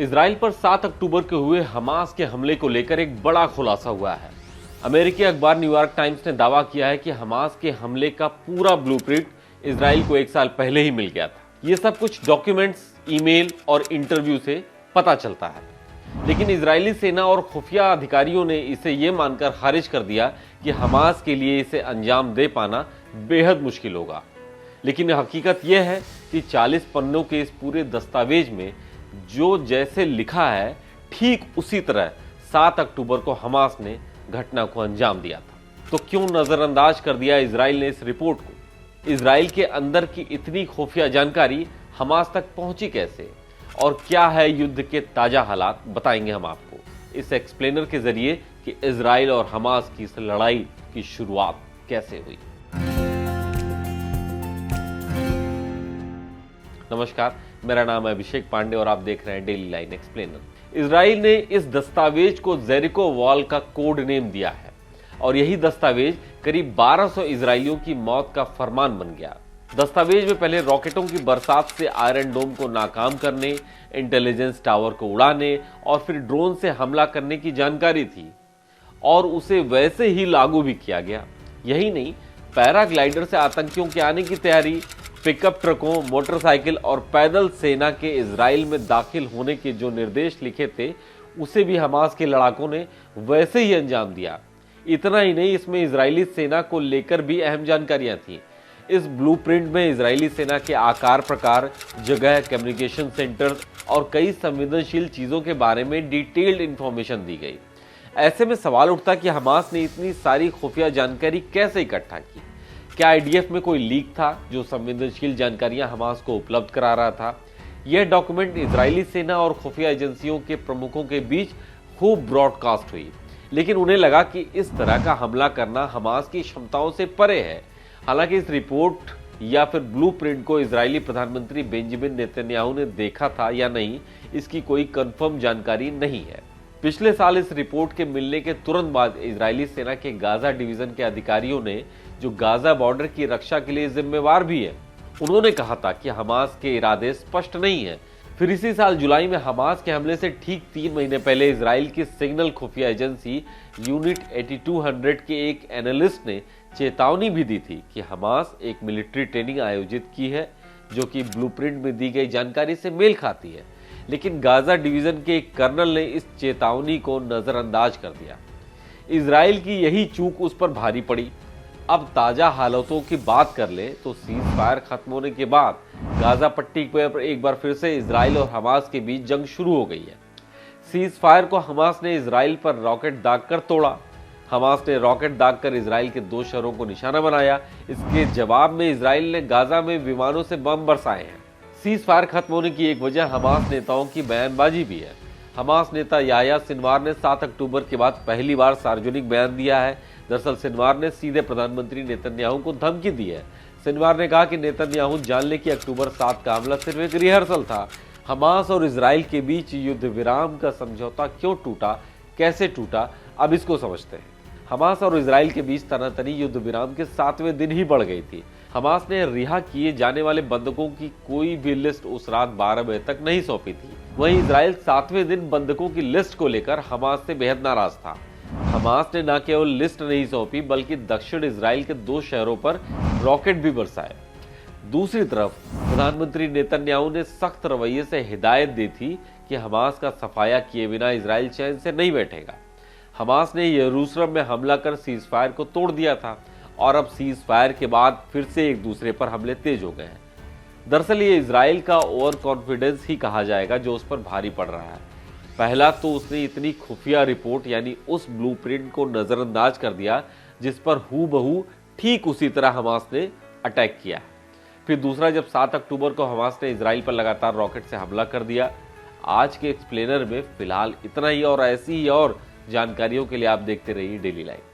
Israel पर 7 अक्टूबर को हुए हमास के हमले को लेकर एक बड़ा खुलासा हुआ है। अमेरिकी अखबार न्यूयॉर्क टाइम्स ने दावा किया है कि हमास के हमले का पूरा ब्लूप्रिंट इजराइल को 1 साल पहले ही मिल गया था। यह सब कुछ डॉक्यूमेंट्स, ईमेल और इंटरव्यू से पता चलता है। लेकिन इजरायली सेना और खुफिया अधिकारियों ने इसे यह मानकर खारिज कर दिया कि हमास के लिए इसे अंजाम दे पाना बेहद मुश्किल होगा। लेकिन हकीकत यह है कि 40 पन्नों के इस पूरे दस्तावेज में जो जैसे लिखा है, ठीक उसी तरह 7 अक्टूबर को हमास ने घटना को अंजाम दिया था। तो क्यों नजरअंदाज कर दिया इजराइल ने इस रिपोर्ट को? इजराइल के अंदर की इतनी खुफिया जानकारी हमास तक पहुंची कैसे, और क्या है युद्ध के ताजा हालात, बताएंगे हम आपको इस एक्सप्लेनर के जरिए कि इजराइल और हमास की इस लड़ाई की शुरुआत कैसे हुई। नमस्कार, मेरा नाम है अभिषेक पांडे और आप देख रहे हैं डेली लाइन एक्सप्लेनर। इजराइल ने इस दस्तावेज को जेरिको वॉल का कोड नेम दिया है और यही दस्तावेज करीब 1200 इजरायलियों की मौत का फरमान बन गया। दस्तावेज में पहले रॉकेटों की बरसात से आयरन डोम को नाकाम करने, इंटेलिजेंस टावर को उड़ाने और फिर ड्रोन से हमला करने की जानकारी थी और उसे वैसे ही लागू भी किया गया। यही नहीं, पैराग्लाइडर से आतंकियों के आने की तैयारी, पिकअप ट्रकों, मोटरसाइकिल और पैदल सेना के इजराइल में दाखिल होने के जो निर्देश लिखे थे, उसे भी हमास के लड़ाकों ने वैसे ही अंजाम दिया। इतना ही नहीं, इसमें इजरायली सेना को लेकर भी अहम जानकारियां थी। इस ब्लूप्रिंट में इजरायली सेना के आकार, प्रकार, जगह, कम्युनिकेशन सेंटर्स और कई संवेदनशील चीजों के बारे में डिटेल्ड इंफॉर्मेशन दी गई। ऐसे में सवाल उठता कि हमास ने इतनी सारी खुफिया जानकारी कैसे इकट्ठा की? क्या आईडीएफ में कोई लीक था जो संवेदनशील जानकारियां हमास को उपलब्ध करा रहा था? यह डॉक्यूमेंट इजरायली सेना और खुफिया एजेंसियों के प्रमुखों के बीच खूब ब्रॉडकास्ट हुई, लेकिन उन्हें लगा कि इस तरह का हमला करना हमास की क्षमताओं से परे है। हालांकि इस रिपोर्ट या फिर ब्लूप्रिंट को इजरायली प्रधानमंत्री बेंजामिन नेतन्याहू ने देखा था या नहीं, इसकी कोई कंफर्म जानकारी नहीं है। पिछले साल इस रिपोर्ट के मिलने के तुरंत बाद इजरायली सेना के गाजा डिवीजन के अधिकारियों ने, जो गाजा बॉर्डर की रक्षा के लिए जिम्मेवार भी है, उन्होंने कहा था कि हमास के इरादे स्पष्ट नहीं है। फिर इसी साल जुलाई में हमास के हमले से ठीक 3 महीने पहले इजराइल की सिग्नल खुफिया एजेंसी यूनिट 8200 के एक एनालिस्ट ने चेतावनी भी दी थी कि हमास एक मिलिट्री ट्रेनिंग आयोजित की है जो कि ब्लूप्रिंट में दी गई जानकारी से मेल खाती है। लेकिन गाजा डिवीजन के एक कर्नल ने इस चेतावनी को नजरअंदाज कर दिया। इजराइल की यही चूक उस पर भारी पड़ी। अब ताजा हालातों की बात कर ले तो सीज फायर खत्म होने के बाद गाजा पट्टी पर एक बार फिर से इजराइल और हमास के बीच जंग शुरू हो गई है। सीज फायर को हमास ने इजराइल पर रॉकेट दागकर तोड़ा। हमास ने रॉकेट दागकर इजराइल के 2 शहरों को निशाना बनाया। इसके जवाब में इजराइल ने गाजा में विमानों से बम बरसाए हैं। सीज फायर खत्म होने की एक वजह हमास नेताओं की बयानबाजी भी है। हमास नेता याह्या सिनवार ने 7 अक्टूबर के बाद पहली बार सार्वजनिक बयान दिया है। दरअसल सिनवार ने सीधे प्रधानमंत्री नेतन्याहू को धमकी दी है। सिनवार ने कहा कि नेतन्याहू जान ले कि अक्टूबर 7 का हमला सिर्फ एक रिहर्सल था। हमास और इजराइल के बीच युद्ध विराम का समझौता क्यों टूटा, कैसे टूटा, अब इसको समझते हैं। हमास और इजराइल के बीच तनातनी युद्ध विराम के 7वें दिन ही बढ़ गई थी। हमास ने रिहा किए जाने वाले बंधकों की कोई भी लिस्ट उस रात 12 बजे तक नहीं सौंपी थी। वहीं इजराइल 7वें दिन बंधकों की लिस्ट को लेकर हमास से बेहद नाराज था। हमास ने न केवल लिस्ट नहीं सौंपी बल्कि दक्षिण इजराइल के 2 शहरों पर रॉकेट भी बरसाए। दूसरी तरफ प्रधानमंत्री नेतन्याहू ने सख्त रवैये से हिदायत दी थी कि हमास का सफाया किए बिना इजराइल चैन से नहीं बैठेगा। हमास ने यरूशलेम में हमला कर सीज फायर को तोड़ दिया था और अब सीज फायर के बाद फिर से एक दूसरे पर हमले तेज हो गए हैं। दरअसल ये इजराइल का ओवर कॉन्फिडेंस ही कहा जाएगा जो उस पर भारी पड़ रहा है। पहला तो उसने इतनी खुफिया रिपोर्ट यानी उस ब्लूप्रिंट को नजरअंदाज कर दिया जिस पर हूबहू ठीक उसी तरह हमास ने अटैक किया। फिर दूसरा, जब 7 अक्टूबर को हमास ने इजराइल पर लगातार रॉकेट से हमला कर दिया। आज के एक्सप्लेनर में फिलहाल इतना ही, और ऐसी ही और जानकारियों के लिए आप देखते रहिए डेली लाइफ।